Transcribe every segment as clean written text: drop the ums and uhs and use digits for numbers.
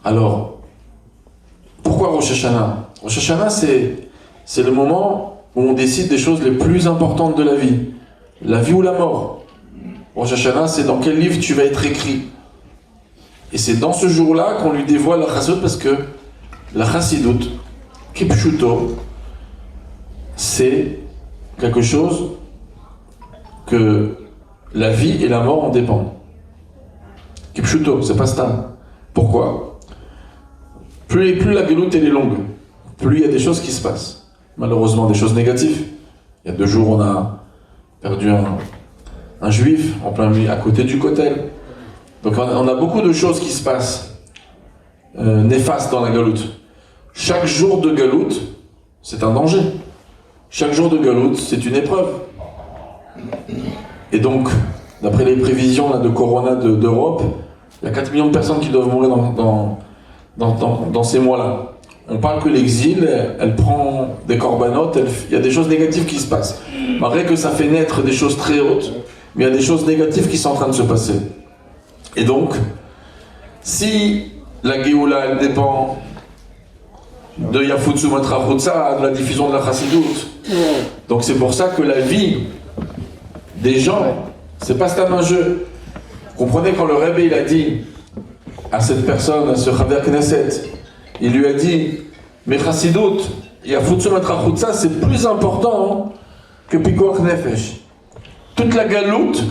Alors, pourquoi Rosh Hashanah? Rosh Hashanah, c'est le moment où on décide des choses les plus importantes de la vie ou la mort. Rosh Hashanah, c'est dans quel livre tu vas être écrit. Et c'est dans ce jour-là qu'on lui dévoile la chassidoute, parce que la chassidoute, kipshuto, c'est quelque chose que la vie et la mort en dépendent. Kipshuto, c'est pas stam. Pourquoi? Plus la galoute elle est longue, plus il y a des choses qui se passent. Malheureusement, des choses négatives. Il y a 2 jours, on a perdu un juif en plein milieu, à côté du kotel. Donc on a beaucoup de choses qui se passent néfastes dans la galoute. Chaque jour de galoute, c'est un danger. Chaque jour de galoute, c'est une épreuve. Et donc, d'après les prévisions là, de Corona d'Europe, il y a 4 millions de personnes qui doivent mourir dans ces mois-là. On parle que l'exil, elle prend des corbanotes, il y a des choses négatives qui se passent. Malgré que ça fait naître des choses très hautes, mais il y a des choses négatives qui sont en train de se passer. Et donc, si la Géoula, elle dépend de Yafutsu Matra Chutza, de la diffusion de la Chassidoute, donc c'est pour ça que la vie des gens, c'est pas seulement un jeu. Vous comprenez, quand le Rebbe il a dit à cette personne, à ce Chaver Knesset, il lui a dit, mais Chassidoute, Yafutsu Matra Chutza, c'est plus important que Pikuach Nefesh. Toute la galoute,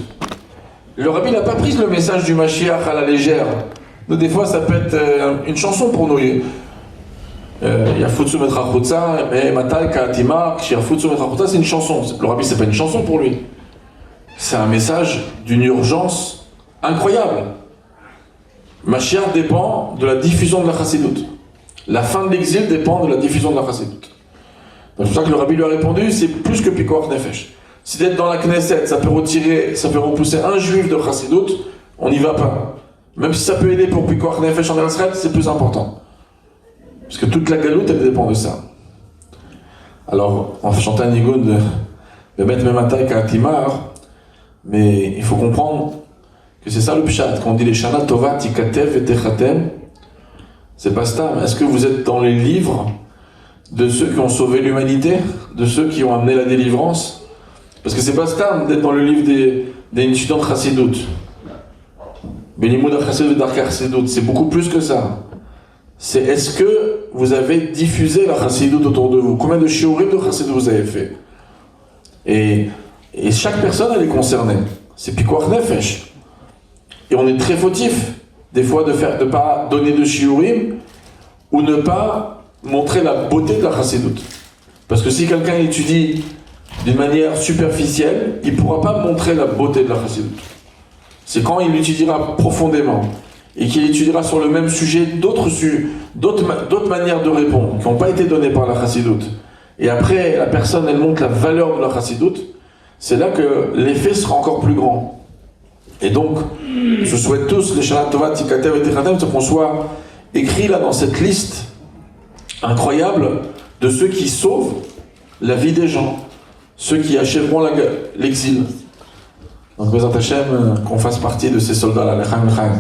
le Rabbi n'a pas pris le message du Mashiach à la légère. Nous, des fois, ça peut être une chanson pour nous. Yafutsu Metra Chutza, mais Matal Kaatima, Yafutsu Metra Chutza, c'est une chanson. Le Rabbi, c'est pas une chanson pour lui. C'est un message d'une urgence incroyable. Mashiach dépend de la diffusion de la Chassidoute. La fin de l'exil dépend de la diffusion de la Chassidoute. C'est pour ça que le Rabbi lui a répondu, c'est plus que Pikuach Nefesh. Si d'être dans la Knesset, ça peut repousser un juif de Chassidoute, on n'y va pas. Même si ça peut aider pour Pikuach Nefesh en Israël, c'est plus important. Parce que toute la galoute, elle dépend de ça. Alors, on chantait un nigoun de mettre Memataï Kaatimar, mais il faut comprendre que c'est ça le pshat. Quand on dit les Shana Tova Tikatev et Techatem, c'est pas stam. Est-ce que vous êtes dans les livres de ceux qui ont sauvé l'humanité, de ceux qui ont amené la délivrance? Parce que c'est pas stam d'être dans le livre des étudiants de Chassidoute. Benimoud Chassidoute, Darka Chassidoute, c'est beaucoup plus que ça. C'est est-ce que vous avez diffusé la Chassidoute autour de vous? Combien de shiurim de Chassidoute vous avez fait? Et chaque personne, elle est concernée. C'est Pikuach Nefesh. Et on est très fautif, des fois, de ne pas donner de shiurim ou ne pas montrer la beauté de la Chassidoute. Parce que si quelqu'un étudie d'une manière superficielle, il ne pourra pas montrer la beauté de la Chassidoute. C'est quand il l'étudiera profondément et qu'il étudiera sur le même sujet d'autres manières de répondre qui n'ont pas été données par la Chassidoute. Et après, la personne, elle montre la valeur de la Chassidoute, c'est là que l'effet sera encore plus grand. Et donc, je souhaite tous, les Shana Tova, Tikatev et Techatem, qu'on soit écrits là dans cette liste incroyable de ceux qui sauvent la vie des gens, ceux qui achèveront l'exil. Donc, Bezat Hashem, qu'on fasse partie de ces soldats-là, Lechaim, Lechaim.